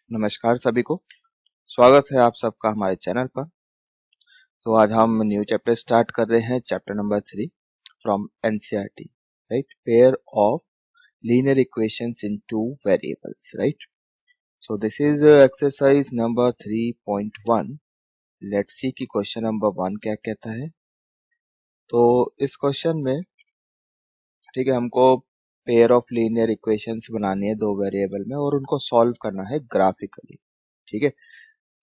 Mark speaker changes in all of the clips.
Speaker 1: नमस्कार सभी को। स्वागत है आप सबका हमारे चैनल पर। तो आज हम न्यू चैप्टर स्टार्ट कर रहे हैं, chapter number 3 from NCERT, right. Pair of linear equations in two variables, right. So this is exercise number 3.1। Let's see कि क्वेश्चन नंबर 1 क्या कहता है। तो इस क्वेश्चन में, ठीक है, हमको पेयर ऑफ लीनियर इक्वेशंस बनानी है दो वेरिएबल में और उनको सॉल्व करना है ग्राफिकली, ठीक है।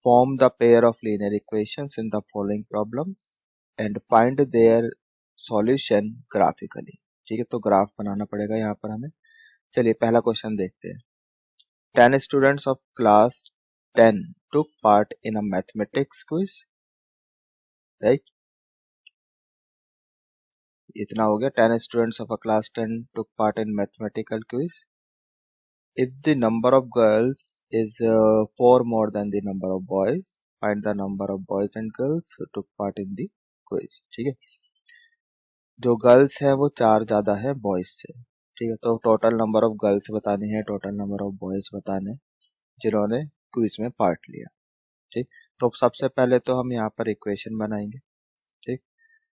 Speaker 1: Form the pair of linear equations in the following problems and find their solution graphically। ठीक है, तो ग्राफ बनाना पड़ेगा यहाँ पर हमें। चलिए पहला क्वेश्चन देखते हैं। 10 students of class 10 took part in a mathematics quiz, right। इतना हो गया। 10 students of a class 10 took part in mathematical quiz। If the number of girls is 4 more than the number of boys, find the number of boys and girls who took part in the quiz। ठीक है, जो girls है वो 4 ज्यादा है boys से, ठीक है। तो टोटल नंबर ऑफ गर्ल्स बतानी है, टोटल नंबर ऑफ बॉयज बताने जिन्होंने क्विज में पार्ट लिया, ठीक। तो सबसे पहले तो हम यहाँ पर इक्वेशन बनाएंगे, ठीक।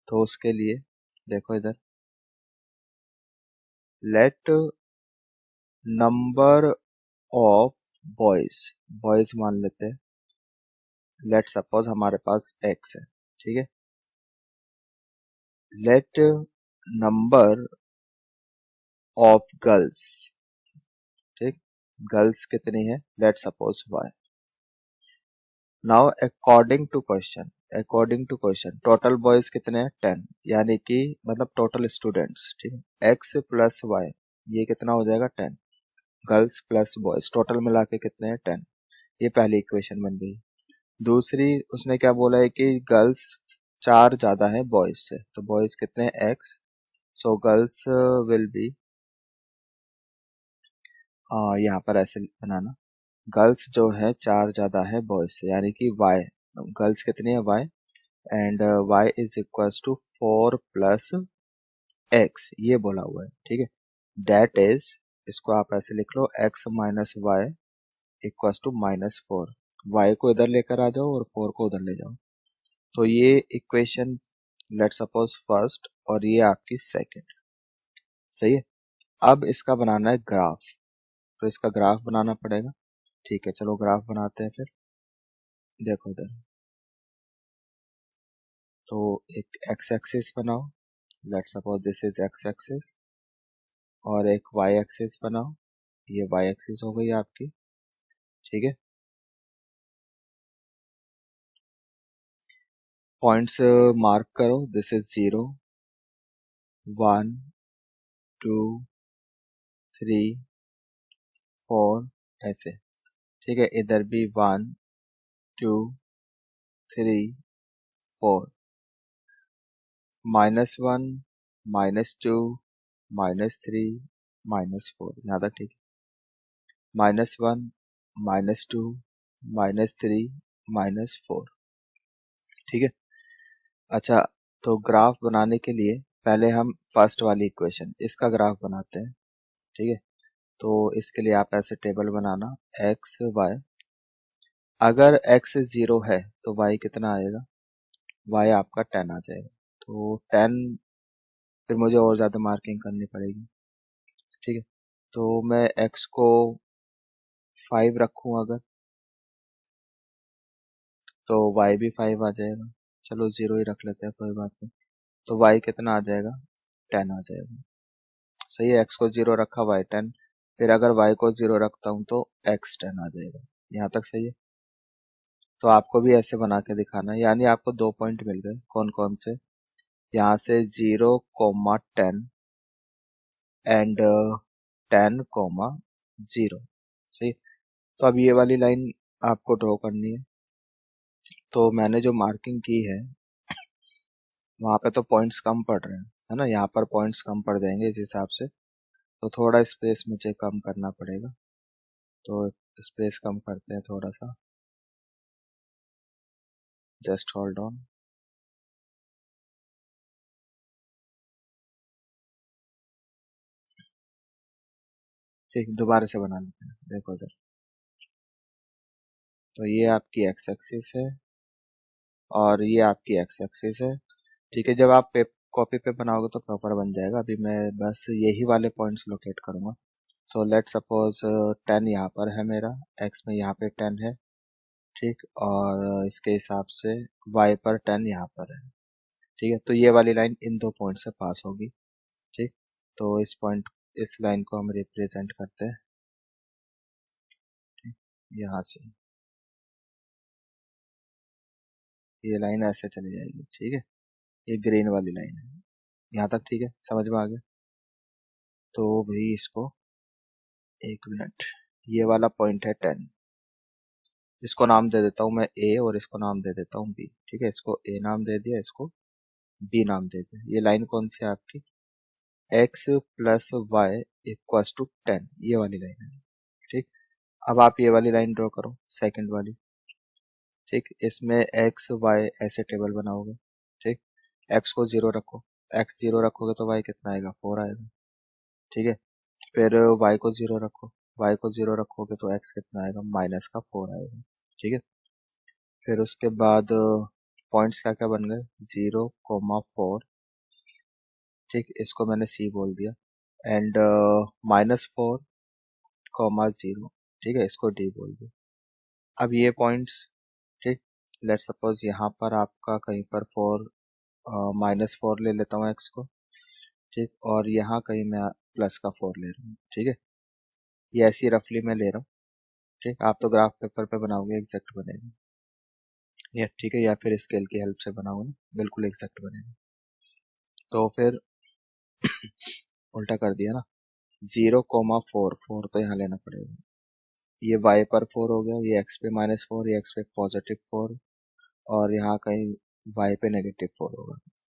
Speaker 1: तो उसके लिए देखो इधर, late number of boys, boys मान लेते हैं। लेट सपोज हमारे पास एक्स है, ठीक है। लेट नंबर ऑफ गर्ल्स, ठीक, गर्ल्स कितनी है, let suppose y. Now according to question total boys कितने हैं, 10, यानी कि मतलब टोटल स्टूडेंट्स, ठीक है। एक्स प्लस वाई ये कितना हो जाएगा, 10। गर्ल्स प्लस बॉयज टोटल मिला के कितने हैं, 10। ये पहली इक्वेशन बन गई। दूसरी उसने क्या बोला है कि गर्ल्स 4 ज्यादा है बॉयज से, तो बॉयज कितने हैं, x. So girls will be, यहाँ पर ऐसे बनाना, गर्ल्स जो है 4 ज्यादा है बॉयज से, यानी कि वाई, गर्ल्स कितनी है, y, and y is equals to 4 plus x, ये बोला हुआ है, ठीक है। डेट इज, इसको आप ऐसे लिख लो, x minus y equals to -4। y को इधर लेकर आ जाओ और 4 को उधर ले जाओ। तो ये इक्वेशन लेट सपोज फर्स्ट और ये आपकी सेकंड, सही है। अब इसका बनाना है ग्राफ, तो इसका ग्राफ बनाना पड़ेगा, ठीक है। चलो ग्राफ बनाते हैं फिर। देखो इधर, तो एक x एक्सिस बनाओ, let suppose this is x axis, और एक y एक्सिस बनाओ, ये y एक्सिस हो गई आपकी, ठीक है। पॉइंट्स मार्क करो, दिस इज 0 1 2 3 4 ऐसे, ठीक है। इधर भी 1 2 3 4, -1 -2 -3 -4, यहाँ तक ठीक है। -1 -2 -3 -4, ठीक है। अच्छा, तो ग्राफ बनाने के लिए पहले हम फर्स्ट वाली इक्वेशन इसका ग्राफ बनाते हैं, ठीक है। तो इसके लिए आप ऐसे टेबल बनाना, एक्स वाई, अगर एक्स 0 है तो वाई कितना आएगा, वाई आपका 10 आ जाएगा। तो 10, फिर मुझे और ज़्यादा मार्किंग करनी पड़ेगी, ठीक है। तो मैं एक्स को 5 रखूं अगर, तो वाई भी 5 आ जाएगा। चलो 0 ही रख लेते हैं, कोई बात नहीं। तो वाई कितना आ जाएगा, 10 आ जाएगा, सही है। एक्स को 0 रखा, वाई 10, फिर अगर वाई को 0 रखता हूँ तो एक्स 10 आ जाएगा। यहाँ तक सही है। तो आपको भी ऐसे बना के दिखाना है, यानी आपको 2 पॉइंट मिल गए। कौन कौन से, यहाँ से 0, 10 एंड 10, 0, सही। तो अब ये वाली लाइन आपको ड्रॉ करनी है। तो मैंने जो मार्किंग की है वहाँ पे तो पॉइंट्स कम पड़ रहे हैं, है ना। यहाँ पर पॉइंट्स कम पड़ जाएंगे इस हिसाब से, तो थोड़ा स्पेस मुझे कम करना पड़ेगा। तो स्पेस कम करते हैं थोड़ा सा, जस्ट होल्ड ऑन। ठीक, दोबारा से बना लेते हैं, देखो इधर। तो ये आपकी एक्स एक्सिस है और ये आपकी एक्स एक्सिस है। ठीक है, जब आप कॉपी पे बनाओगे तो प्रॉपर बन जाएगा। अभी मैं बस यही वाले पॉइंट्स लोकेट करूँगा। सो लेट सपोज 10 यहाँ पर है मेरा, एक्स में यहाँ पे 10 है। ठीक, और इसके हिसाब से वाई पर 10 यहाँ पर है। ठीक है, तो ये वाली लाइन इन दो पॉइंट से पास होगी। ठीक, तो इस लाइन को हम रिप्रेजेंट करते हैं। ठीक, यहाँ से ये लाइन ऐसे चली जाएगी। ठीक है, ये ग्रीन वाली लाइन है यहाँ तक। ठीक है, समझ में आ गया। तो भाई इसको एक मिनट, ये वाला पॉइंट है 10, इसको नाम दे देता हूँ मैं ए और इसको नाम दे देता हूँ बी। ठीक है, इसको ए नाम दे दिया, इसको बी नाम दे दिया। ये लाइन कौन सी है आपकी, x plus y equals to 10, ये वाली लाइन है। ठीक, अब आप ये वाली लाइन ड्रॉ करो, सेकंड वाली। ठीक, इसमें एक्स वाई ऐसे टेबल बनाओगे। ठीक, एक्स को 0 रखो, एक्स 0 रखोगे तो वाई कितना आएगा, 4 आएगा। ठीक है, फिर वाई को 0 रखो, वाई को 0 रखोगे तो एक्स कितना आएगा, माइनस का 4 आएगा। ठीक है, फिर उसके बाद पॉइंट्स क्या क्या बन गए, 0,4। ठीक, इसको मैंने सी बोल दिया, एंड -4,0। ठीक है, इसको डी बोल दिया। अब ये पॉइंट्स, ठीक, लेट सपोज यहाँ पर आपका कहीं पर 4, -4 ले लेता हूँ एक्स को। ठीक, और यहाँ कहीं मैं प्लस का 4 ले रहा हूँ। ठीक है, ये ऐसी रफली मैं ले रहा हूँ। ठीक, आप तो ग्राफ पेपर पे बनाओगे, एग्जैक्ट बनेगा ये। ठीक है, या फिर स्केल की हेल्प से बनाओगे ना, बिल्कुल एग्जैक्ट बनेगा। तो फिर उल्टा कर दिया ना, 0,4, 4 तो यहाँ लेना पड़ेगा। ये y पर 4 हो गया, ये x पे -4, ये x पे +4, और यहाँ कहीं y पे -4 होगा।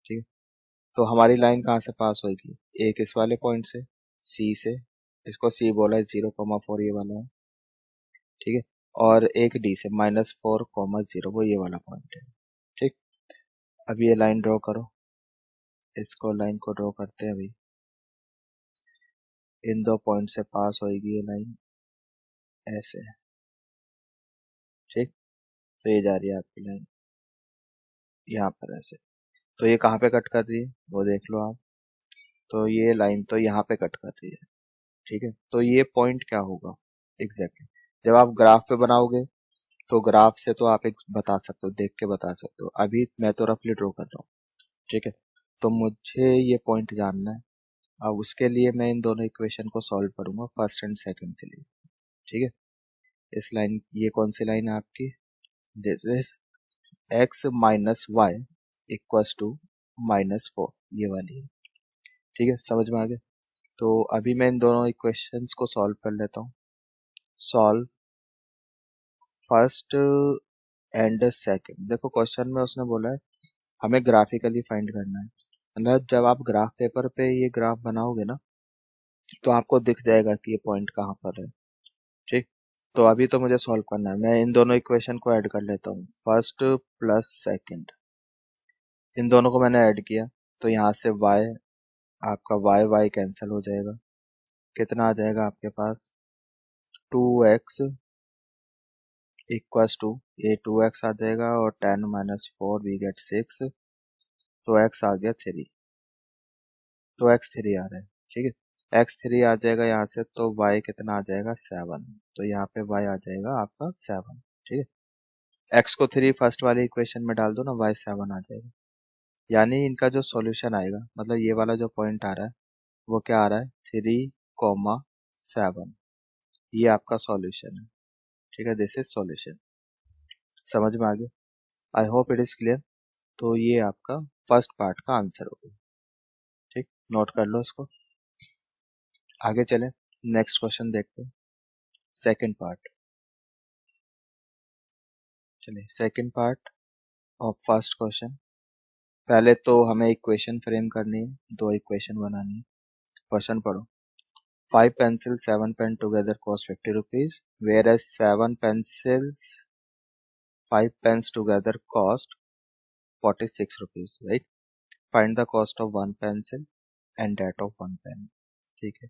Speaker 1: ठीक है, तो हमारी लाइन कहाँ से पास होगी, एक इस वाले पॉइंट से, C से, इसको C बोला है, 0,4 ये वाला है। ठीक है, और एक D से -4,0, वो ये वाला पॉइंट है। ठीक, अब ये लाइन ड्रॉ करो, इसको लाइन को ड्रॉ करते हैं अभी। इन दो पॉइंट से पास होगी ये लाइन ऐसे। ठीक, तो ये जा रही है आपकी लाइन यहाँ पर ऐसे। तो ये कहाँ पे कट कर रही है वो देख लो आप। तो ये लाइन तो यहाँ पे कट कर रही है। ठीक है, तो ये पॉइंट क्या होगा एग्जैक्टली जब आप ग्राफ पे बनाओगे, तो ग्राफ से तो आप एक बता सकते हो, देख के बता सकते हो। अभी मैं तो रफली ड्रॉ कर रहा हूँ। ठीक है, तो मुझे ये पॉइंट जानना है। अब उसके लिए मैं इन दोनों इक्वेशन को सॉल्व करूंगा, फर्स्ट एंड सेकंड के लिए। ठीक है, इस लाइन, ये कौन सी लाइन है आपकी, this is x minus y equals to -4, ये वाली है। ठीक है, समझ में आ गया। तो अभी मैं इन दोनों इक्वेशंस को सॉल्व कर लेता हूँ। Solve first and second. देखो क्वेश्चन में उसने बोला है हमें ग्राफिकली फाइंड करना है, मतलब जब आप ग्राफ पेपर पे ये ग्राफ बनाओगे ना, तो आपको दिख जाएगा कि ये पॉइंट कहाँ पर है। ठीक, तो अभी तो मुझे सॉल्व करना है। मैं इन दोनों इक्वेशन को ऐड कर लेता हूँ, फर्स्ट प्लस सेकंड। इन दोनों को मैंने ऐड किया, तो यहाँ से y, आपका y कैंसिल हो जाएगा। कितना आ जाएगा आपके पास, 2x इक्वल्स टू, ये 2x आ जाएगा, और 10 - 4 वी गेट 6, तो x आ गया 3। तो x3 आ रहा है। ठीक है, x3 आ जाएगा यहाँ से, तो y कितना आ जाएगा, 7। तो यहाँ पे y आ जाएगा आपका 7। ठीक है, x को 3 फर्स्ट वाली इक्वेशन में डाल दो ना, y 7 आ जाएगा। यानी इनका जो सॉल्यूशन आएगा, मतलब ये वाला जो पॉइंट आ रहा है वो क्या आ रहा है, 3,7। ये आपका सॉल्यूशन है। ठीक है, दिस इज सॉल्यूशन। समझ में आ गया, I hope it is clear. तो ये आपका फर्स्ट पार्ट का आंसर होगा। ठीक, नोट कर लो इसको। आगे चले, नेक्स्ट क्वेश्चन देखते हैं, सेकंड पार्ट। चलिए, second part of first question. पहले तो हमें इक्वेशन फ्रेम करनी है, दो इक्वेशन बनानी है। क्वेश्चन पढ़ो, 5 pencils, 7 pen together cost 50 rupees, whereas 7 pencils, 5 pens together cost 46 rupees, right? Find the cost of one pencil and that of one pen. ठीक है,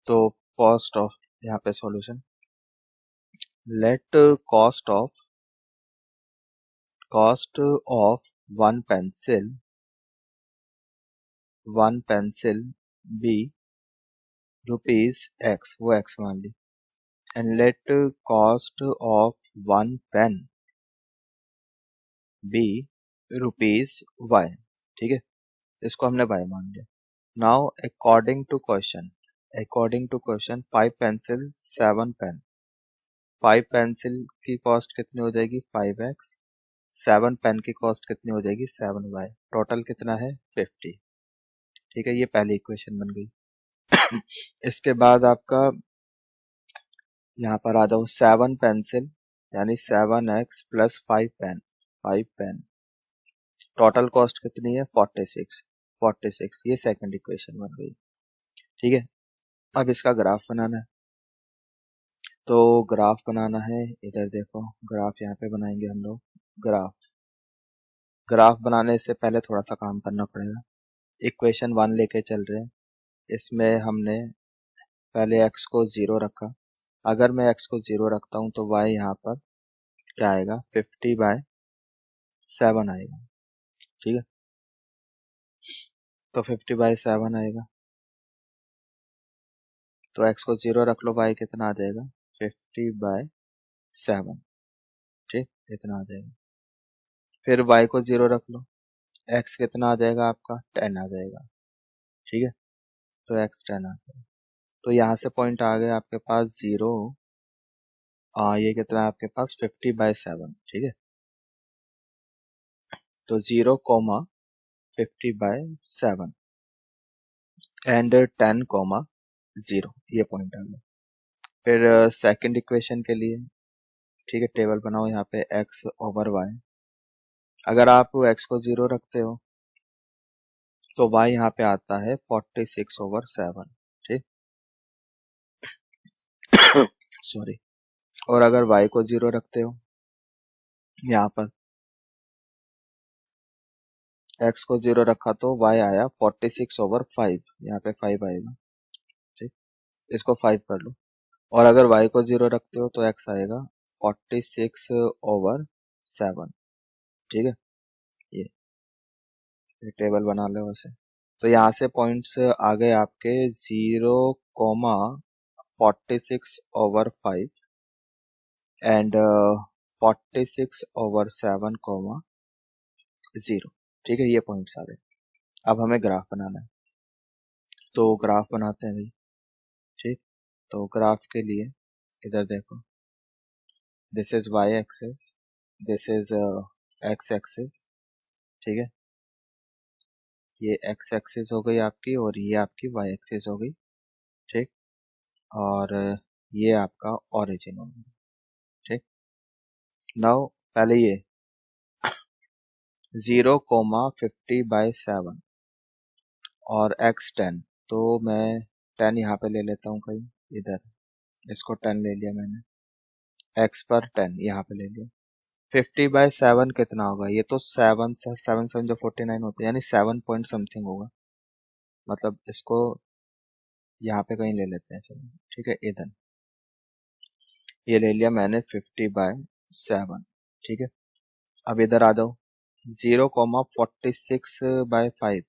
Speaker 1: तो कॉस्ट ऑफ, यहाँ पे solution, let cost of one pencil be rupees x, वो x मान ली, and let cost of one pen be rupees y, ठीक है, इसको हमने y मान लिया. Now according to question 5 pencil 7 pen, 5 pencil की कॉस्ट कितनी हो जाएगी 5x, 7 पेन की कॉस्ट कितनी हो जाएगी 7y, टोटल कितना है 50. ठीक है, ये पहली इक्वेशन बन गई. इसके बाद आपका यहाँ पर आ जाओ 7 पेंसिल यानी 7x plus 5 pen, total cost कितनी है 46, ये सेकंड इक्वेशन बन गई. ठीक है, अब इसका ग्राफ बनाना है. तो ग्राफ बनाना है, इधर देखो ग्राफ यहाँ पे बनाएंगे हम लोग. ग्राफ बनाने से पहले थोड़ा सा काम करना पड़ेगा. इक्वेशन 1 लेके चल रहे हैं, इसमें हमने पहले x को 0 रखा. अगर मैं x को 0 रखता हूँ तो y यहाँ पर क्या आएगा 50/7 आएगा. ठीक है, तो 50/7 आएगा, तो x को 0 रख लो, y कितना आ जाएगा 50/7. ठीक, इतना आ जाएगा. फिर y को 0 रख लो, x कितना आ जाएगा आपका 10 आ जाएगा. ठीक है, तो x 10 आ जाएगा. तो यहाँ से पॉइंट आ गया आपके पास 0, ये कितना है आपके पास 50/7. ठीक है, तो 0,50/7 एंड 10,0, ये पॉइंट आ गया. फिर सेकंड इक्वेशन के लिए, ठीक है, टेबल बनाओ यहाँ पे x ओवर y. अगर आप x को 0 रखते हो तो y यहाँ पे आता है 46/7. ठीक, सॉरी. और अगर y को 0 रखते हो, यहाँ पर x को 0 रखा तो y आया 46/5, यहाँ पे 5 आएगा. ठीक, इसको 5 कर लो. और अगर y को 0 रखते हो तो x आएगा 46/7. ठीक है, ये टेबल बना लो वैसे. तो यहाँ से पॉइंट्स आ गए आपके 0,46/5 एंड 46/7, 0. ठीक है, ये पॉइंट्स आ गए. अब हमें ग्राफ बनाना है, तो ग्राफ बनाते हैं भाई. ठीक, तो ग्राफ के लिए इधर देखो, this is y axis, this is x axis. ठीक है, ये x एक्सिस हो गई आपकी और ये आपकी y एक्सिस हो गई. ठीक, और ये आपका ओरिजिन हो गया. ठीक, नाउ पहले ये 0,50/7 और x 10, तो मैं 10 यहाँ पे ले लेता हूँ कहीं, इधर इसको 10 ले लिया मैंने, x पर 10 यहाँ पे ले लिया. 50/7 कितना होगा, ये तो 7 जो 49 होते हैं, यानी 7 पॉइंट समथिंग होगा. मतलब इसको यहाँ पे कहीं ले लेते हैं, चलो. ठीक है, इधर ये ले लिया मैंने 50/7. ठीक है, अब इधर आ जाओ 0,46/5,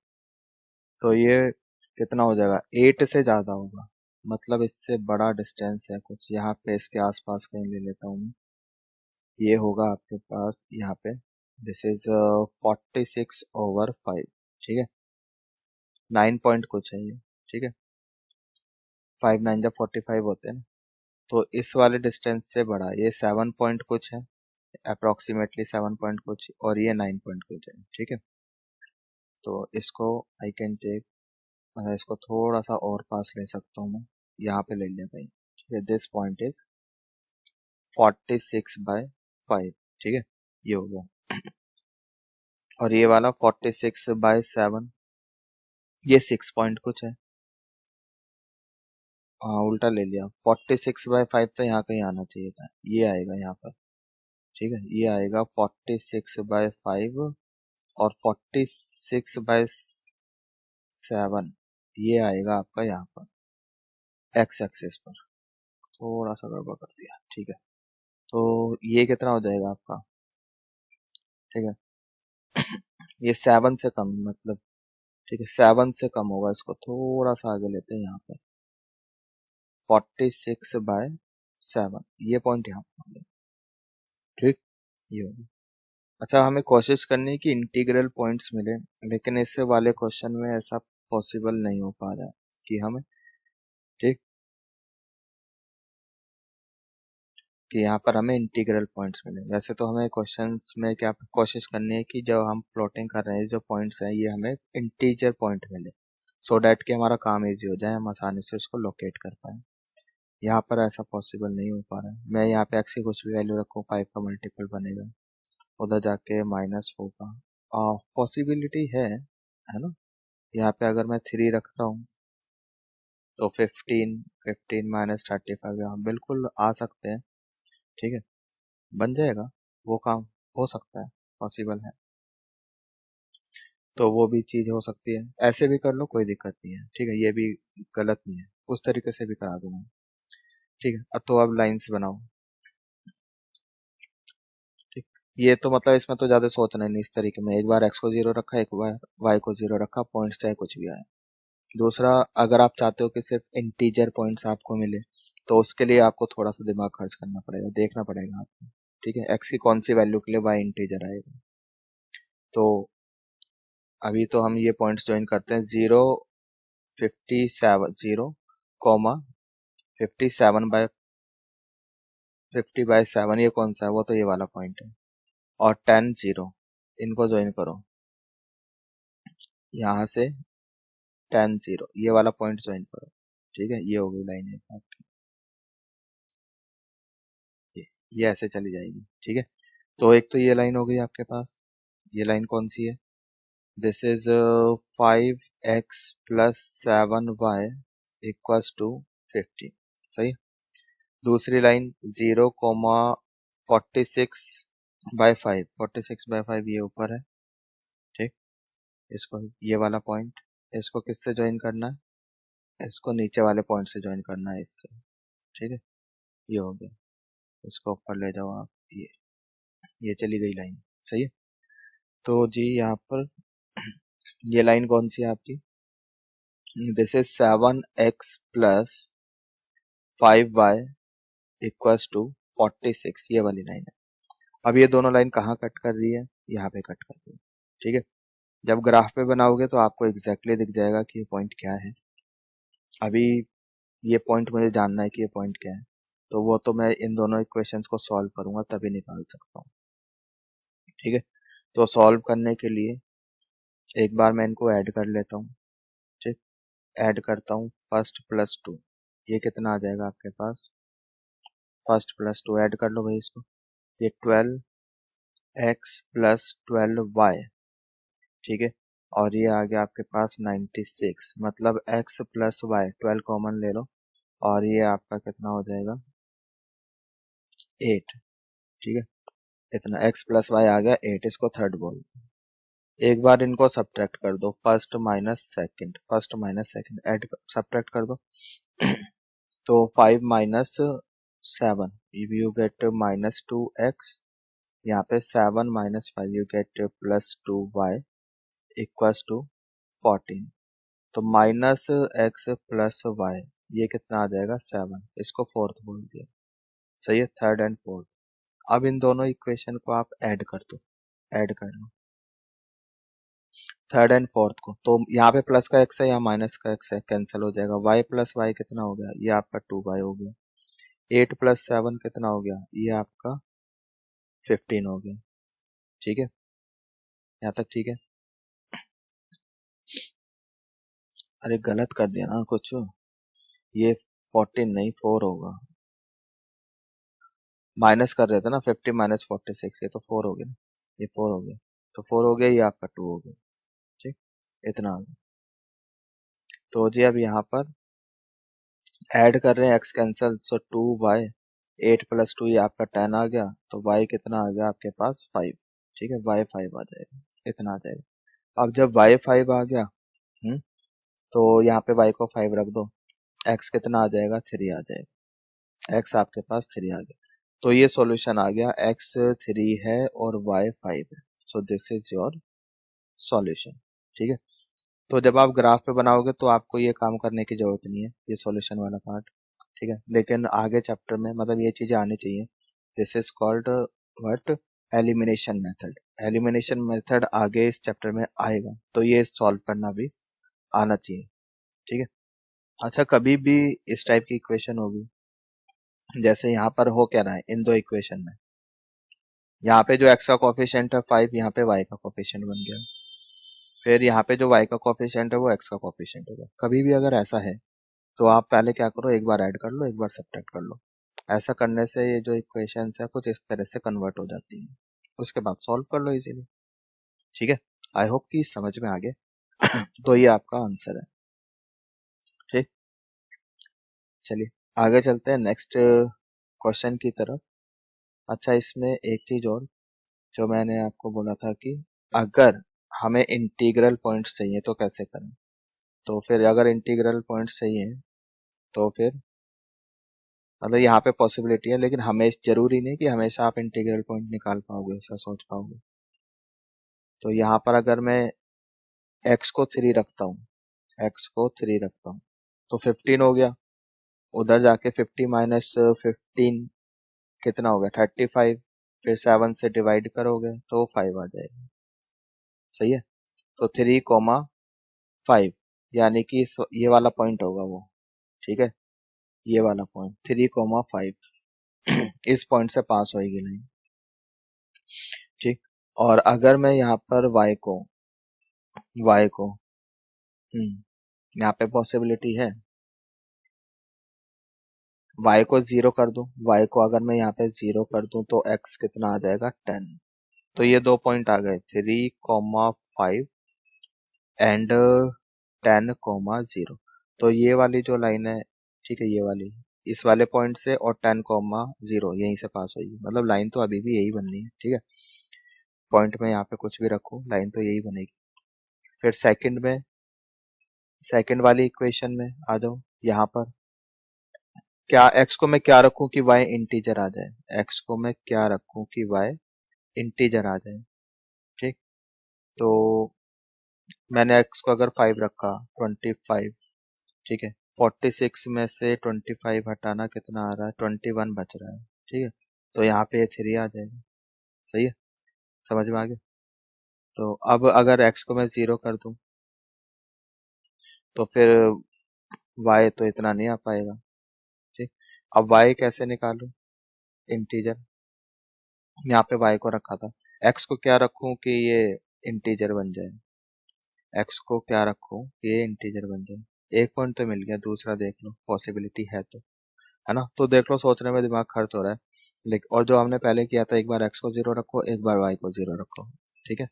Speaker 1: तो ये कितना हो जाएगा 8 से ज़्यादा होगा, मतलब इससे बड़ा डिस्टेंस है कुछ. यहाँ पे इसके आसपास कहीं ले लेता हूँ मैं, ये होगा आपके पास यहाँ पे, दिस इज 46/5. ठीक है, 9 पॉइंट कुछ है ये. ठीक है, 5 9 जब 45 होते हैं ना, तो इस वाले डिस्टेंस से बड़ा ये 7 पॉइंट कुछ है, अप्रोक्सीमेटली 7 पॉइंट कुछ, और ये 9 पॉइंट कुछ है. ठीक है, तो इसको आई कैन टेक, मतलब इसको थोड़ा सा और पास ले सकता हूँ मैं, यहाँ पे ले लिया भाई. ठीक है, दिस पॉइंट इज 46/5. ठीक है, ये हो गया. और ये वाला 46/7, ये 6 पॉइंट कुछ है. हाँ, उल्टा ले लिया. 46/5 तो यहाँ कहीं आना चाहिए था, ये आएगा यहाँ पर. ठीक है, ये आएगा 46/5, और 46/7 ये आएगा आपका यहाँ पर x एक्सिस पर. थोड़ा सा गड़बड़ कर दिया. ठीक है, तो ये कितना हो जाएगा आपका, ठीक है। ये 7 से कम, मतलब ठीक है 7 से कम होगा, इसको थोड़ा सा आगे लेते हैं यहाँ पे, 46/7, ये पॉइंट यहाँ पे होगा, ठीक, ये होगा। अच्छा, हमें कोशिश करनी है कि इंटीग्रल पॉइंट्स मिले, लेकिन इससे वाले क्वेश्चन में ऐसा पॉसिबल नहीं हो पा रहा है कि हमें, ठीक, कि यहाँ पर हमें इंटीग्रल पॉइंट्स मिले। वैसे तो हमें क्वेश्चंस में क्या कोशिश करनी है कि जब हम प्लॉटिंग कर रहे हैं जो पॉइंट्स हैं ये हमें इंटीजर पॉइंट मिले, सो डैट कि हमारा काम इजी हो जाए, हम आसानी से उसको लोकेट कर पाए। यहाँ पर ऐसा पॉसिबल नहीं हो पा रहा है। मैं यहाँ पे एक्स की कुछ भी वैल्यू रखूँ, 5 का मल्टीपल बनेगा, उधर जाके माइनस होगा, पॉसिबिलिटी है ना। यहाँ पे अगर मैं 3 रखता हूँ तो 15 -35 यहाँ बिल्कुल आ सकते हैं, ठीक है, बन जाएगा, वो काम हो सकता है, पॉसिबल है, तो वो भी चीज़ हो सकती है। ऐसे भी कर लो, कोई दिक्कत नहीं है, ठीक है, ये भी गलत नहीं है, उस तरीके से भी करा दूंगा, ठीक है। अब तो अब लाइंस बनाओ, ठीक, ये तो मतलब इसमें तो ज़्यादा सोचना नहीं, इस तरीके में एक बार एक्स को 0 रखा, एक बार वाई को 0 रखा, पॉइंट्स चाहे कुछ भी आए। दूसरा, अगर आप चाहते हो कि सिर्फ इंटीजर पॉइंट्स आपको मिले, तो उसके लिए आपको थोड़ा सा दिमाग खर्च करना पड़ेगा, देखना पड़ेगा आपको, ठीक है, एक्स की कौन सी वैल्यू के लिए वाई इंटीजर आएगा। तो अभी तो हम ये पॉइंट्स ज्वाइन करते हैं, 0 50 0 57 ये कौन सा है, वो तो ये वाला पॉइंट है, और 10 0, इनको ज्वाइन करो, यहाँ से 10 0 ये वाला पॉइंट ज्वाइन करो, ठीक है, ये हो गई लाइन एक आपकी, ये ऐसे चली जाएगी, ठीक है। तो एक तो ये लाइन हो गई आपके पास, ये लाइन कौन सी है, दिस इज 5x + 7y = 50, सही। दूसरी लाइन 0,46/5, ये ऊपर है, ठीक, इसको ये वाला पॉइंट, इसको किससे ज्वाइन करना है, इसको नीचे वाले पॉइंट से ज्वाइन करना है इससे, ठीक है, ये हो गया, इसको ऊपर ले जाओ आप, ये चली गई लाइन, सही है। तो जी यहाँ पर ये लाइन कौन सी है आपकी, दिस इज 7x + 5y = 46, ये वाली लाइन है। अब ये दोनों लाइन कहाँ कट कर रही है, यहाँ पे कट कर रही है, ठीक है। जब ग्राफ पे बनाओगे तो आपको एग्जैक्टली दिख जाएगा कि ये पॉइंट क्या है। अभी ये पॉइंट मुझे जानना है कि ये पॉइंट क्या है, तो वो तो मैं इन दोनों इक्वेशंस को सॉल्व करूंगा तभी निकाल सकता हूँ, ठीक है। तो सॉल्व करने के लिए एक बार मैं इनको ऐड कर लेता हूँ, ठीक, ऐड करता हूँ, फर्स्ट + 2, ये कितना आ जाएगा आपके पास, फर्स्ट + 2 ऐड कर लो भाई इसको, ये 12x + 12y, ठीक है, और ये आ गया आपके पास 96, मतलब x + y 12 कॉमन ले लो, और ये आपका कितना हो जाएगा 8, ठीक है, इतना x + y आ गया 8, इसको थर्ड बोलते हैं। एक बार इनको सब्ट्रैक्ट कर दो, first minus second add subtract कर दो, तो 5 - 7 यू गेट -2x, यहाँ पे 7 - 5 यू गेट +2y = 14, तो -x + y, ये कितना आ जाएगा 7, इसको फोर्थ बोल दिया, सही है, थर्ड एंड फोर्थ। अब इन दोनों इक्वेशन को आप ऐड कर दो, ऐड कर लो थर्ड एंड फोर्थ को, तो यहाँ पे प्लस का x है, यहाँ माइनस का x है, कैंसिल हो जाएगा, y + y कितना हो गया, ये आपका 2y हो गया, 8 + 7 कितना हो गया, ये आपका 15 हो गया, ठीक है, यहाँ तक ठीक है। अरे गलत कर दिया ना कुछ, ये 14 नहीं 4 होगा, माइनस कर रहे थे ना, 50 - 46, ये तो 4 हो गया ना, ये 4 हो गया, तो 4 हो गया, ये आपका 2 हो गया, ठीक, इतना आ गया। तो जी अब यहाँ पर ऐड कर रहे हैं, x कैंसिल, सो 2y, 8 + 2 ये आपका 10 आ गया, तो y कितना आ गया आपके पास 5, ठीक है, y 5 आ जाएगा, इतना आ जाएगा। अब जब y 5 आ गया, तो यहाँ पे y को 5 रख दो, x कितना आ जाएगा 3 आ जाएगा, x आपके पास 3 आ गया। तो ये सॉल्यूशन आ गया, x3 है और y5 है, so this is your solution. ठीक है, तो जब आप ग्राफ पे बनाओगे तो आपको ये काम करने की जरूरत नहीं है, ये सॉल्यूशन वाला पार्ट। ठीक है, लेकिन आगे चैप्टर में मतलब ये चीजें आनी चाहिए। This is called what, elimination method. Elimination method आगे इस चैप्टर में आएगा, तो ये सॉल्व करना भी आना चाहिए। ठीक है, अच्छा कभी भी इस टाइप की इक्वेशन होगी, जैसे यहाँ पर हो क्या रहा है इन दो इक्वेशन में, यहाँ पे जो x का कोफिशिएंट है 5, यहाँ पे y का कोफिशिएंट बन गया, फिर यहाँ पे जो y का कोफिशिएंट है वो x का कोफिशिएंट होगा। कभी भी अगर ऐसा है तो आप पहले क्या करो, एक बार ऐड कर लो, एक बार सब्ट्रैक्ट कर लो। ऐसा करने से ये जो इक्वेशंस है कुछ इस तरह से कन्वर्ट हो जाती हैं, उसके बाद सॉल्व कर लो इजीली। ठीक है, आई होप कि समझ में आ गया। तो ये आपका आंसर है। ठीक, चलिए आगे चलते हैं नेक्स्ट क्वेश्चन की तरफ। अच्छा, इसमें एक चीज और जो मैंने आपको बोला था कि अगर हमें इंटीग्रल पॉइंट्स चाहिए तो कैसे करें। तो फिर अगर इंटीग्रल पॉइंट्स चाहिए तो फिर मतलब यहाँ पे पॉसिबिलिटी है, लेकिन हमें जरूरी नहीं कि हमेशा आप इंटीग्रल पॉइंट निकाल पाओगे, ऐसा सोच पाओगे। तो यहाँ पर अगर मैं x को 3 रखता हूँ, x को 3 रखता हूँ तो 15 हो गया, उधर जाके 50 माइनस 15 कितना हो गया 35, फिर 7 से डिवाइड करोगे तो 5 आ जाएगा। सही है, तो 3,5 यानी कि ये वाला पॉइंट होगा वो। ठीक है, ये वाला पॉइंट 3,5 इस पॉइंट से पास होगी लाइन। ठीक, और अगर मैं यहाँ पर y को यहाँ पे पॉसिबिलिटी है y को 0 कर दूं, y को अगर मैं यहाँ पे 0 कर दूं तो x कितना आ जाएगा 10। तो ये दो पॉइंट आ गए 3,5 एंड 10,0। तो ये वाली जो लाइन है, ठीक है, ये वाली इस वाले पॉइंट से और 10,0 यहीं से पास होगी, मतलब लाइन तो अभी भी यही बननी है। ठीक है, पॉइंट में यहाँ पे कुछ भी रखो लाइन तो यही बनेगी। फिर सेकंड वाली इक्वेशन में आ जाओ। यहाँ पर क्या x को मैं क्या रखूं कि y इंटीजर आ जाए, x को मैं क्या रखूं कि y इंटीजर आ जाए। ठीक, तो मैंने x को अगर 5 रखा 25, ठीक है, 46 में से 25 हटाना कितना आ रहा है 21 बच रहा है। ठीक है, तो यहाँ पे ये 3 आ जाएगा। सही है, समझ में आ गया। तो अब अगर x को मैं 0 कर दूं तो फिर y तो इतना नहीं आ पाएगा। ठीक, अब y कैसे निकालूं, इंटीजर, यहाँ पे y को रखा था, x को क्या रखूं कि ये इंटीजर बन जाए, x को क्या रखूं कि ये इंटीजर बन जाए। एक पॉइंट तो मिल गया, दूसरा देख लो पॉसिबिलिटी है तो, है ना। तो देख लो, सोचने में दिमाग खर्च हो रहा है, लेकिन और जो हमने पहले किया था, एक बार x को 0 रखो, एक बार y को 0 रखो। ठीक है,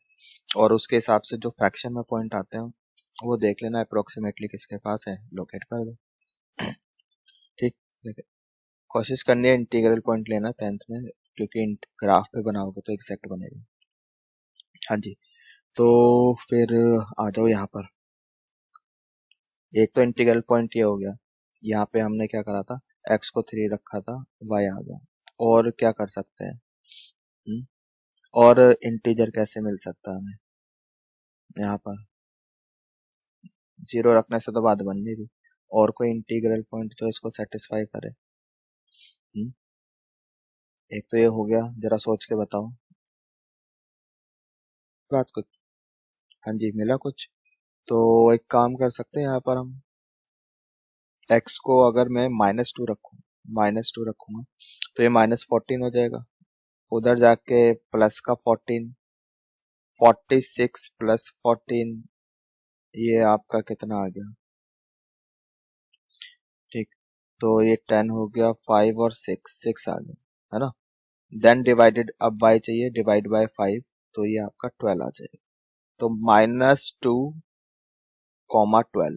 Speaker 1: और उसके हिसाब से जो फ्रैक्शन में पॉइंट आते हैं वो देख लेना अप्रोक्सीमेटली किसके पास है, लोकेट कर दो। ठीक, देखिए कोशिश करनी है इंटीग्रल पॉइंट लेना 10th में, क्योंकि ग्राफ पे बनाओगे तो एग्जैक्ट बनेगा। हाँ जी, तो फिर आ जाओ यहाँ पर। एक तो इंटीग्रल पॉइंट ये हो गया, यहाँ पे हमने क्या करा था, x को 3 रखा था, y आ गया। और क्या कर सकते हैं, और इंटीजर कैसे मिल सकता है हमें, यहाँ पर 0 रखने से तो बात बन नहीं रही, और कोई इंटीग्रल पॉइंट जो इसको सेटिस्फाई करे। एक तो ये हो गया, जरा सोच के बताओ बात कुछ। हाँ जी, मिला कुछ। तो एक काम कर सकते हैं यहाँ पर हम, x को अगर मैं -2 रखूंगा तो ये -14 हो जाएगा, उधर जाके प्लस का 14, 46 प्लस 14, ये आपका कितना आ गया। ठीक, तो ये 10 हो गया, 5 और 6 आ गया, है ना। देन डिवाइडेड, अब y चाहिए, डिवाइड बाय 5, तो ये आपका 12 आ जाएगा। तो -2,12।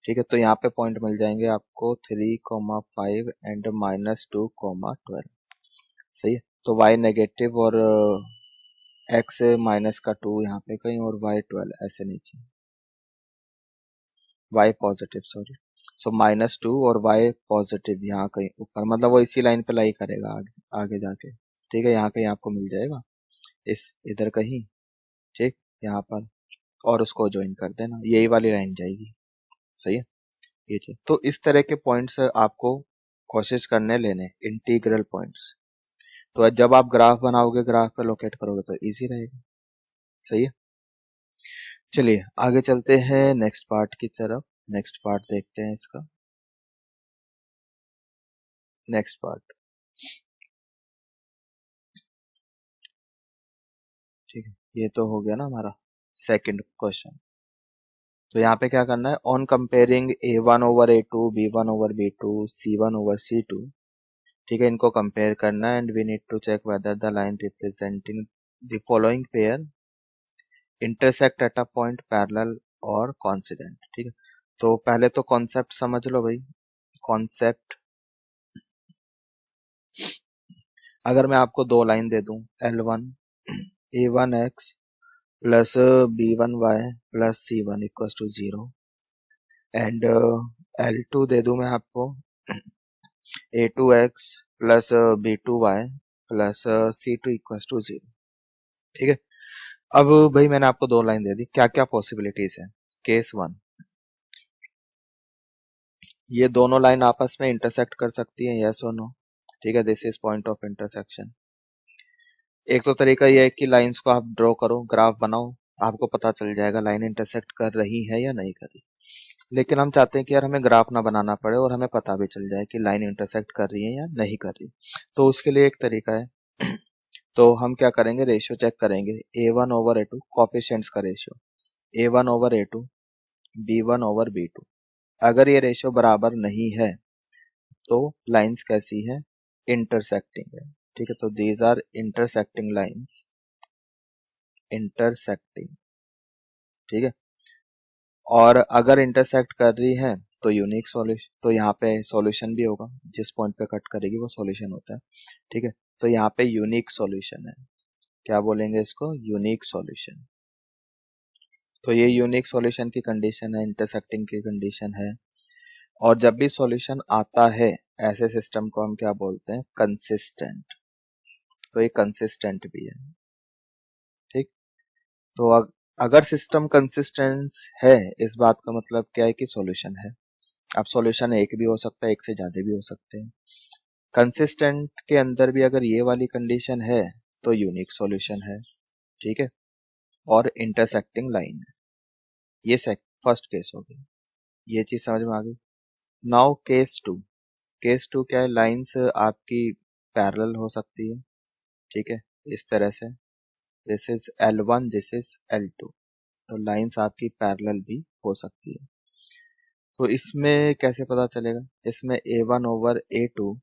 Speaker 1: ठीक है, तो यहाँ पे पॉइंट मिल जाएंगे आपको 3,5 एंड -2,12। सही है, तो y नेगेटिव और x -2 यहाँ पे कहीं, और y 12 ऐसे नीचे, y पॉजिटिव, सॉरी। सो -2 और y पॉजिटिव यहाँ कहीं ऊपर, मतलब वो इसी लाइन पे लाई करेगा आगे आगे जाके, ठीक है। यहाँ कहीं आपको मिल जाएगा, इस इधर कहीं, ठीक, यहाँ पर, और उसको ज्वाइन कर देना, यही वाली लाइन जाएगी, सही है। ये चीज, तो इस तरह के पॉइंट्स आपको कोशिश करने लेने, इंटीग्रल पॉइंट्स। तो जब आप ग्राफ बनाओगे, ग्राफ पे लोकेट करोगे तो इजी रहेगा, सही है। चलिए आगे चलते हैं नेक्स्ट पार्ट की तरफ। नेक्स्ट पार्ट देखते हैं इसका, नेक्स्ट पार्ट, ठीक है। ये तो हो गया ना हमारा सेकंड क्वेश्चन। तो यहाँ पे क्या करना है, on comparing a1/a2, b1/b2, c1/c2, ठीक है, इनको कंपेयर करना है। And we need to check whether the line representing the following pair intersect at a point parallel और कॉन्सिडेंट, ठीक है। तो पहले तो कॉन्सेप्ट समझ लो भाई। कॉन्सेप्ट, अगर मैं आपको दो लाइन दे दूं, L1 a1x plus b1y plus c1 equal to 0, and L2 दे दूं मैं आपको a2x plus b2y plus c2 equal to 0, ठीक है। अब भाई मैंने आपको दो लाइन दे दी, क्या क्या पॉसिबिलिटीज है। केस 1, ये दोनों लाइन आपस में इंटरसेक्ट कर सकती है, यस और नो, ठीक है। This is point of intersection. एक तो तरीका ये है कि लाइंस को आप ड्रॉ करो, ग्राफ बनाओ, आपको पता चल जाएगा लाइन इंटरसेक्ट कर रही है या नहीं कर रही। लेकिन हम चाहते हैं कि यार हमें ग्राफ ना बनाना पड़े और हमें पता भी चल जाए कि लाइन इंटरसेक्ट कर रही है या नहीं कर रही। तो उसके लिए एक तरीका है तो हम क्या करेंगे, रेशियो चेक करेंगे, a1/a2 कोफिशिएंट्स का रेशियो, a1/a2, b1/b2। अगर ये रेशियो बराबर नहीं है तो लाइंस कैसी है, इंटरसेक्टिंग है, ठीक है। तो these are intersecting lines, intersecting, ठीक है। और अगर इंटरसेक्ट कर रही है तो यूनिक सॉल्यूशन, तो यहाँ पे सॉल्यूशन भी होगा, जिस पॉइंट पे कट करेगी वो सॉल्यूशन होता है, ठीक है। तो यहाँ पे यूनिक सॉल्यूशन है, क्या बोलेंगे इसको, यूनिक सॉल्यूशन। तो ये यूनिक सॉल्यूशन की कंडीशन है, इंटरसेक्टिंग की कंडीशन है। और जब भी सॉल्यूशन आता है ऐसे सिस्टम को हम क्या बोलते हैं, कंसिस्टेंट। तो ये कंसिस्टेंट भी है, ठीक। तो अगर सिस्टम कंसिस्टेंट है, इस बात का मतलब क्या है कि सॉल्यूशन है। अब सॉल्यूशन एक भी हो सकता है, एक से ज्यादा भी हो सकते हैं। कंसिस्टेंट के अंदर भी अगर ये वाली कंडीशन है तो यूनिक सॉल्यूशन है, ठीक है, और इंटरसेक्टिंग लाइन है। ये फर्स्ट केस हो गई, ये चीज समझ में आ गई। नाउ केस 2, केस 2 क्या है, लाइंस आपकी पैरेलल हो सकती है, ठीक है, इस तरह से, this is L1, this is L2। तो लाइंस आपकी पैरेलल भी हो सकती है। तो इसमें कैसे पता चलेगा, इसमें a1/a2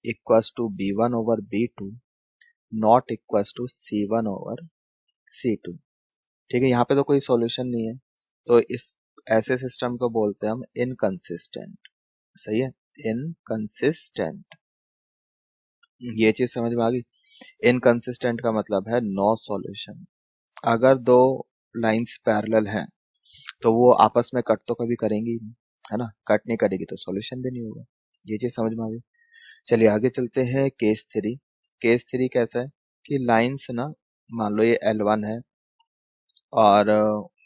Speaker 1: equals to b1/b2 not equals to c1/c2, ठीक है। यहाँ पे तो कोई सॉल्यूशन नहीं है, तो इस ऐसे सिस्टम को बोलते हैं हम इनकंसिस्टेंट, सही है, इनकंसिस्टेंट। ये चीज समझ में आ गई। इनकंसिस्टेंट का मतलब है नो सॉल्यूशन। अगर दो लाइंस पैरेलल हैं तो वो आपस में कट तो कभी करेंगी ही नहीं, है ना, कट नहीं करेगी तो सॉल्यूशन भी नहीं होगा। ये चीज समझ में आ गई। चलिए आगे चलते हैं, केस 3। केस 3 कैसा है कि लाइंस ना, मान लो ये L1 है और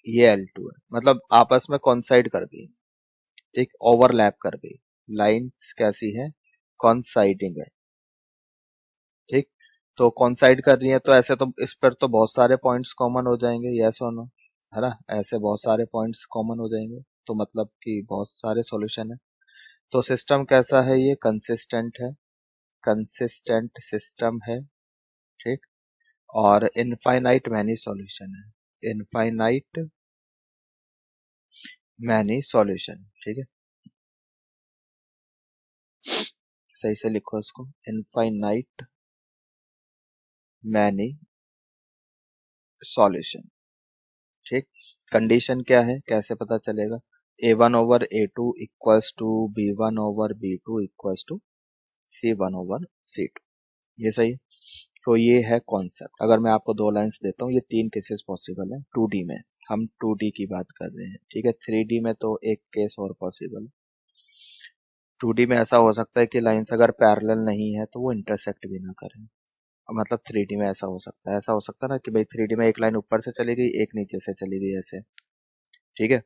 Speaker 1: ये L2 है, मतलब आपस में कॉन्साइड कर गई, ठीक, ओवरलैप कर गई। लाइंस कैसी है, कॉन्साइडिंग है, ठीक। तो कॉन्साइड कर रही है तो ऐसे तो इस पर तो बहुत सारे पॉइंट्स कॉमन हो जाएंगे, यस और नो, है ना, ऐसे बहुत सारे पॉइंट्स कॉमन हो जाएंगे, तो मतलब कि बहुत सारे सॉल्यूशन है। तो सिस्टम कैसा है, ये कंसिस्टेंट है, कंसिस्टेंट सिस्टम है, ठीक। और इनफाइनाइट मैनी सॉल्यूशन है, इनफाइनाइट मैनी सॉल्यूशन, ठीक है। सही से लिखो इसको, इनफाइनाइट मैनी सॉल्यूशन, ठीक। कंडीशन क्या है, कैसे पता चलेगा, a1/a2 equals to b1/b2 equals to c1/c2, ये सही है। तो ये है कॉन्सेप्ट। अगर मैं आपको दो लाइंस देता हूँ, ये तीन केसेस पॉसिबल है 2D में, हम 2D की बात कर रहे हैं, ठीक है। 3D में तो एक केस और पॉसिबल है, 2D में ऐसा हो सकता है कि लाइंस अगर पैरेलल नहीं है तो वो इंटरसेक्ट भी ना करें, मतलब 3D में ऐसा हो सकता है, ऐसा हो सकता है ना कि भाई 3D में एक लाइन ऊपर से चली गई, एक नीचे से चली गई, ऐसे। ठीक है,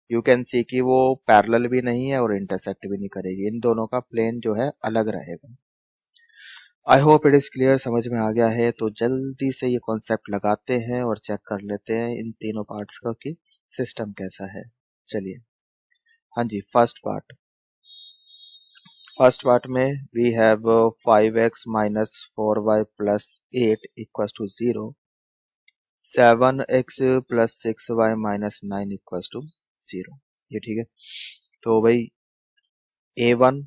Speaker 1: यू कैन सी कि वो पैरेलल भी नहीं है और इंटरसेक्ट भी नहीं करेगी, इन दोनों का प्लेन जो है अलग रहेगा। I hope it is clear, समझ में आ गया है। तो जल्दी से ये कॉन्सेप्ट लगाते हैं और चेक कर लेते हैं इन तीनों पार्ट्स का कि सिस्टम कैसा है। चलिए, हाँ जी, फर्स्ट पार्ट में we have 5x minus 4y plus 8 equal to 0, 7x plus 6y minus 9 equal to 0। ये ठीक है। तो भाई A1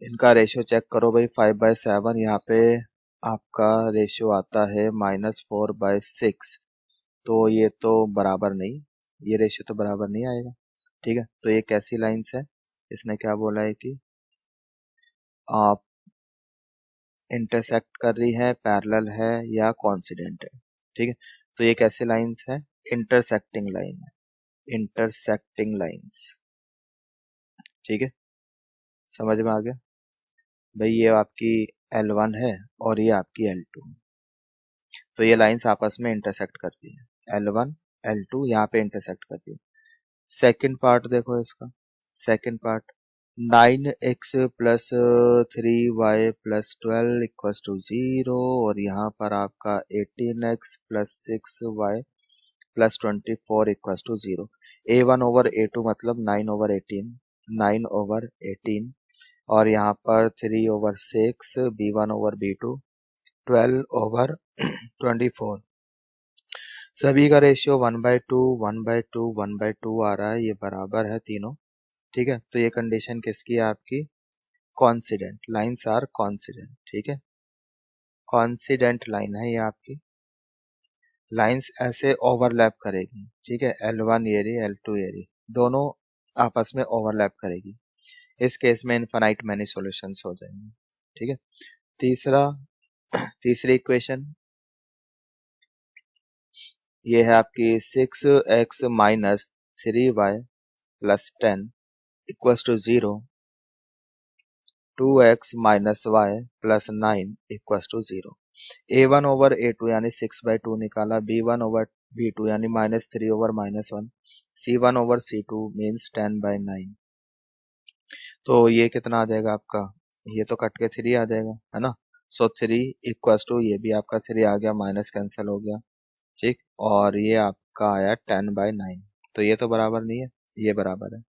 Speaker 1: इनका रेशियो चेक करो भाई, 5/7, यहाँ पे आपका रेशियो आता है -4/6, तो ये तो बराबर नहीं, ये रेशियो तो बराबर नहीं आएगा। ठीक है, तो ये कैसी लाइंस है, इसने क्या बोला है कि आप इंटरसेक्ट कर रही है, पैरेलल है या कॉन्सिडेंट है। ठीक है, तो ये कैसी लाइंस है, इंटरसेक्टिंग लाइन है, इंटरसेक्टिंग लाइंस। ठीक है, समझ में आ गया भाई, ये आपकी L1 है और ये आपकी L2, तो ये लाइंस आपस में इंटरसेक्ट करती है, L1 L2 यहाँ पे इंटरसेक्ट करती है। सेकंड पार्ट देखो इसका, second part 9x plus 3y plus 12 equals to 0, और यहाँ पर आपका 18x plus 6y plus 24 equals to 0। A1 over A2 मतलब 9 ओवर 18, 9 ओवर 18, और यहाँ पर 3 over 6, B1 over B2, 12 over 24। सभी का रेशियो 1/2 1/2 1/2 आ रहा है, ये बराबर है तीनों। ठीक है, तो ये कंडीशन किसकी है आपकी, कॉन्सिडेंट, लाइंस आर कॉन्सिडेंट। ठीक है, कॉन्सिडेंट लाइन है ये आपकी, लाइंस ऐसे ओवरलैप करेगी। ठीक है, L1 ये रही, L2 ये रही, दोनों आपस में ओवरलैप करेगी। इस केस में इनफाइनाइट मैनी सॉल्यूशंस हो जाएंगे। ठीक है, तीसरी इक्वेशन ये है आपकी 6x minus 3y plus 10 equals to 0, 2x minus y plus 9 equals to 0। A1 over A2 यानी 6/2 निकाला, B1 ओवर B2 यानी -3 over -1, C1 over C2 means 10/9। तो ये कितना आ जाएगा आपका, ये तो कट के 3 आ जाएगा, है ना। सो 3 इक्वल्स टू, ये भी आपका 3 आ गया, माइनस कैंसिल हो गया। ठीक, और ये आपका आया 10/9, तो ये तो बराबर नहीं है, ये बराबर है।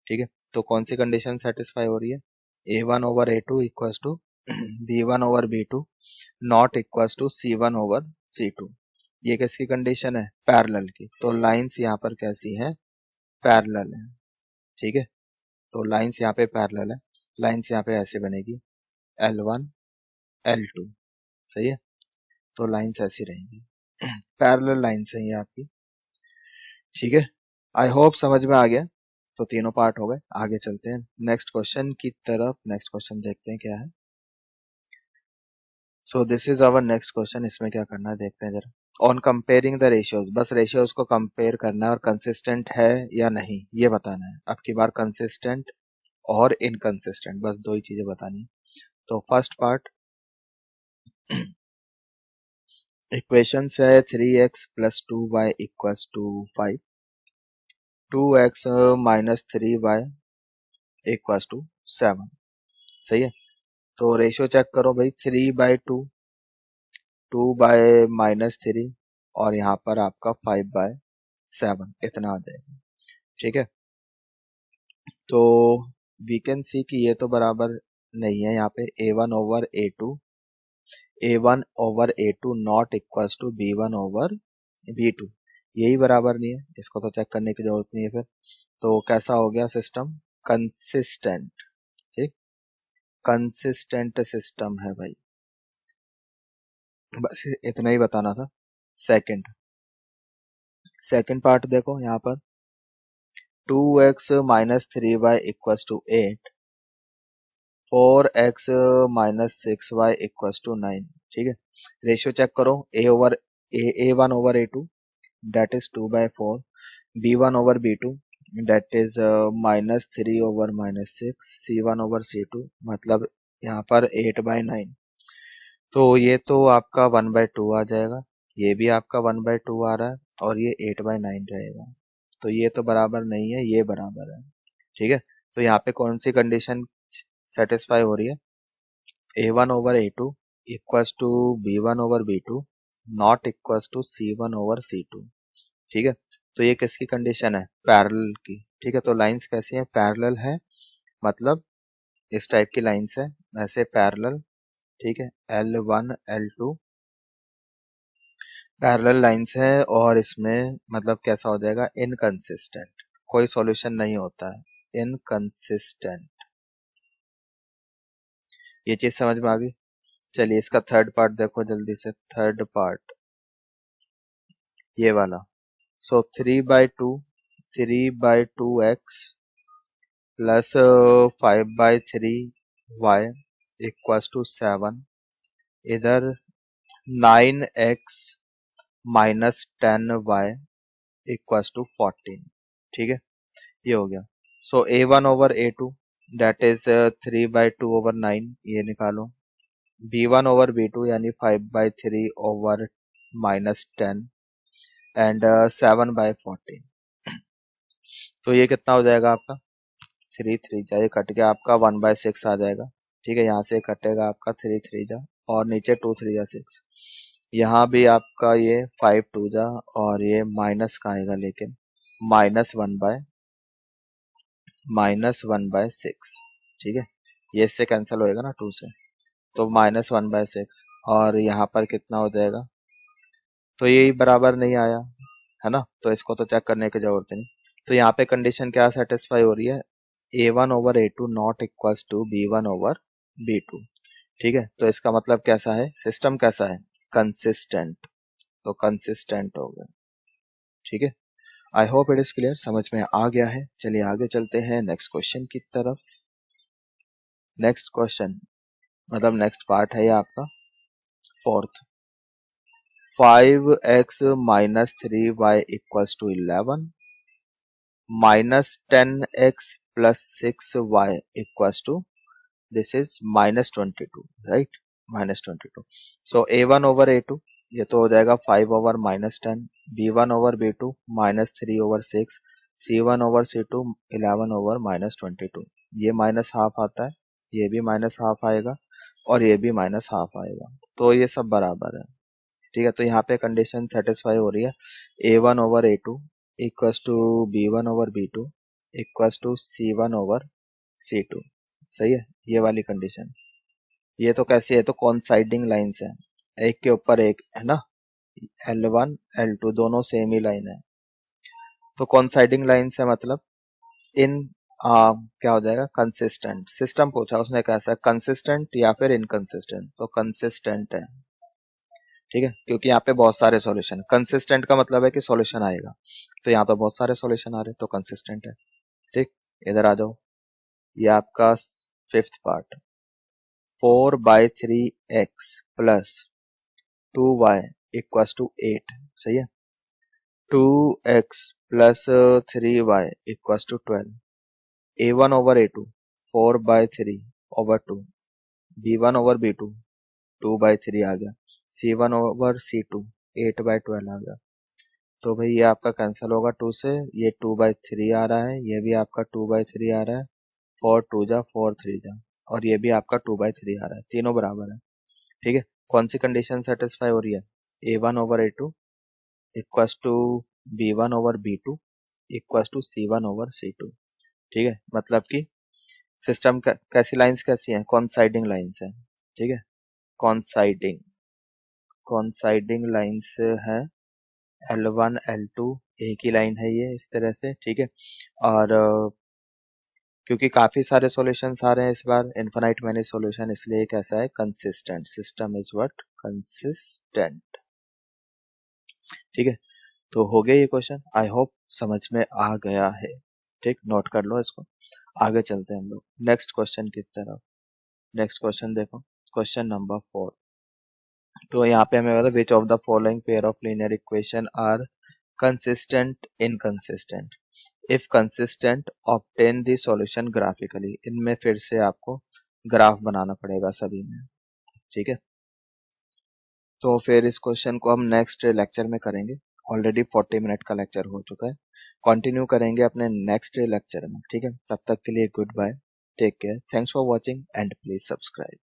Speaker 1: ठीक है, तो कौन सी कंडीशन सेटिस्फाई हो रही है, A1 over A2 equals to B1 over B2 not equals to C1 over C2। ये किसकी कंडीशन है, पैरेलल की, तो लाइंस यहाँ पर कैसी है, पैरेलल है। ठीक है, तो लाइंस यहाँ पे पैरेलल है, लाइंस यहाँ पे ऐसे बनेगी L1 L2, सही है, तो लाइंस ऐसी रहेंगी, पैरेलल लाइंस है ये आपकी। ठीक है, आई होप समझ में आ गया। तो तीनों पार्ट हो गए, आगे चलते हैं नेक्स्ट क्वेश्चन की तरफ। नेक्स्ट क्वेश्चन देखते हैं क्या है। So this is our next question, इसमें क्या करना है देखते हैं जरा। ऑन कंपेयरिंग द रेशियोज, बस रेशियोज को कंपेयर करना है और कंसिस्टेंट है या नहीं ये बताना है। अब की बार कंसिस्टेंट और इनकंसिस्टेंट, बस दो ही चीजें बतानी है। तो फर्स्ट पार्ट इक्वेशन है 3x plus 2y equals to 5, 2x minus 3y equals to 7, सही है। तो रेशियो चेक करो भाई, 3/2, 2/-3, और यहाँ पर आपका 5/7, इतना आ जाएगा। ठीक है, तो वी कैन सी कि ये तो बराबर नहीं है, यहाँ पे A1 over A2, A1 over A2 not equals to B1 over B2, यही बराबर नहीं है, इसको तो चेक करने की जरूरत नहीं है फिर। तो कैसा हो गया सिस्टम, कंसिस्टेंट। ठीक, कंसिस्टेंट सिस्टम है भाई, बस इतना ही बताना था। सेकंड पार्ट देखो यहाँ पर, 2x minus 3y equals to 8, 4x minus 6y equals to 9। ठीक है, रेशियो चेक करो, A1 over A2 that is 2/4, B1 over B2 that is -3/-6 C1/C2, मतलब यहाँ पर 8/9। तो ये तो आपका 1/2 आ जाएगा, ये भी आपका 1/2 आ रहा है, और ये 8/9 रहेगा। तो ये तो बराबर नहीं है, ये बराबर है। ठीक है, तो यहाँ पे कौन सी कंडीशन सेटिस्फाई हो रही है? A1/A2 equals to B1/B2 not equals to C1/C2। ठीक है, तो ये किसकी कंडीशन है? पैरेलल की। ठीक है, तो लाइंस कैसी हैं? पैरेलल है, मतलब इस टाइप की लाइंस है, ऐसे पैरेलल। ठीक है, L1 L2 पैरेलल लाइंस है, और इसमें मतलब कैसा हो जाएगा? इनकंसिस्टेंट, कोई सॉल्यूशन नहीं होता है, इनकंसिस्टेंट। ये चीज समझ में आ गई? चलिए इसका थर्ड पार्ट देखो जल्दी से। थर्ड पार्ट ये वाला। So 3/2x plus 5/3y equals to 7। इधर 9x minus 10y equals to 14। ठीक है, ये हो गया। सो A1/A2 दैट इज 3/2/9, ये निकालो। B1/B2 यानी 5/3/-10 एंड 7/14। तो ये कितना हो जाएगा आपका? 3 जाए कट के आपका 1/6 आ जाएगा। ठीक है, यहाँ से कटेगा आपका 3 जा, और नीचे 2 3 6। यहाँ भी आपका ये 5 जा, और ये माइनस का आएगा, लेकिन -1/6। ठीक है, ये इससे कैंसिल होएगा ना 2 से, तो -1/6, और यहाँ पर कितना हो जाएगा? तो ये बराबर नहीं आया है ना, तो इसको तो चेक करने की जरूरत नहीं। तो यहाँ पे कंडीशन क्या सेटिस्फाई हो रही है? A1/A2 not equals to B1/B2। ठीक है, तो इसका मतलब कैसा है? सिस्टम कैसा है? कंसिस्टेंट। तो कंसिस्टेंट हो गया। ठीक है, I hope it is clear, समझ में आ गया है। चलिए आगे चलते हैं नेक्स्ट क्वेश्चन की तरफ। नेक्स्ट क्वेश्चन मतलब नेक्स्ट पार्ट है ये आपका fourth. 5x minus 3y equals to 11 -10x plus 6y equals to, this is -22, right? -22। सो A1/A2 ये तो हो जाएगा 5/-10, B1/B2 -3/6, C1/C2 11/-22। ये माइनस हाफ आता है, ये भी माइनस हाफ आएगा, और ये भी माइनस हाफ आएगा, तो ये सब बराबर है। ठीक है, तो यहाँ पे कंडीशन सेटिस्फाई हो रही है। A1/A2 equals to B1/B2 equals to C1/C2। सही है, ये वाली कंडीशन। ये तो कैसी है? तो कॉन्साइडिंग लाइंस है, एक के ऊपर एक, है ना? L1 L2 दोनों सेम ही लाइन है। तो कॉन्साइडिंग लाइंस है, मतलब इन क्या हो जाएगा? कंसिस्टेंट। सिस्टम पूछा उसने कैसा है, कंसिस्टेंट या फिर इनकंसिस्टेंट? तो कंसिस्टेंट है। ठीक है, क्योंकि यहाँ पे बहुत सारे सॉल्यूशन, कंसिस्टेंट का मतलब है कि सॉल्यूशन आएगा, तो यहाँ तो बहुत सारे सॉल्यूशन आ रहे हैं, तो कंसिस्टेंट है। ठीक, इधर आ जाओ, ये आपका fifth part. 4/3x plus 2y equals to 8। सही है, 2x plus 3y equals to 12। A1/A2 4/3/2, B1/B2 2/3 आ गया, C1/C2 8/12 आ गया। तो भाई ये आपका कैंसिल होगा 2 से, ये 2/3 आ रहा है, ये भी आपका 2/3 आ रहा है, 4 2 जा 4 3 जा, और ये भी आपका 2/3 आ रहा है, तीनों बराबर है। ठीक है, कौन सी कंडीशन सेटिस्फाई हो रही है? A1/A2 equals to B1/B2 equals to C1/C2। ठीक है, मतलब कि सिस्टम कैसी लाइंस कैसी हैं? कॉन्साइडिंग लाइंस है। ठीक है, कॉन्साइडिंग कॉन्साइडिंग लाइंस है। L1 L2 एक ही लाइन है ये, इस तरह से। ठीक है, और क्योंकि काफी सारे सॉल्यूशंस आ रहे हैं इस बार, इनफाइनाइट मैनी सॉल्यूशन, इसलिए कैसा है? Consistent. System is what? Consistent. ठीक है, तो हो गया ये क्वेश्चन, आई होप समझ में आ गया है। ठीक, नोट कर लो इसको। आगे चलते हैं हम लोग नेक्स्ट क्वेश्चन की तरफ। नेक्स्ट क्वेश्चन देखो, क्वेश्चन नंबर 4। तो यहाँ पे हमें बोला which of the following pair of linear equation are consistent inconsistent? If consistent obtain the solution graphically. इनमें फिर से आपको ग्राफ बनाना पड़ेगा सभी में, ठीक है। तो फिर इस क्वेश्चन को हम नेक्स्ट लेक्चर में करेंगे। ऑलरेडी 40 मिनट का लेक्चर हो चुका है, कंटिन्यू करेंगे अपने नेक्स्ट लेक्चर में, ठीक है। तब तक के लिए goodbye, take care, thanks for watching and please subscribe.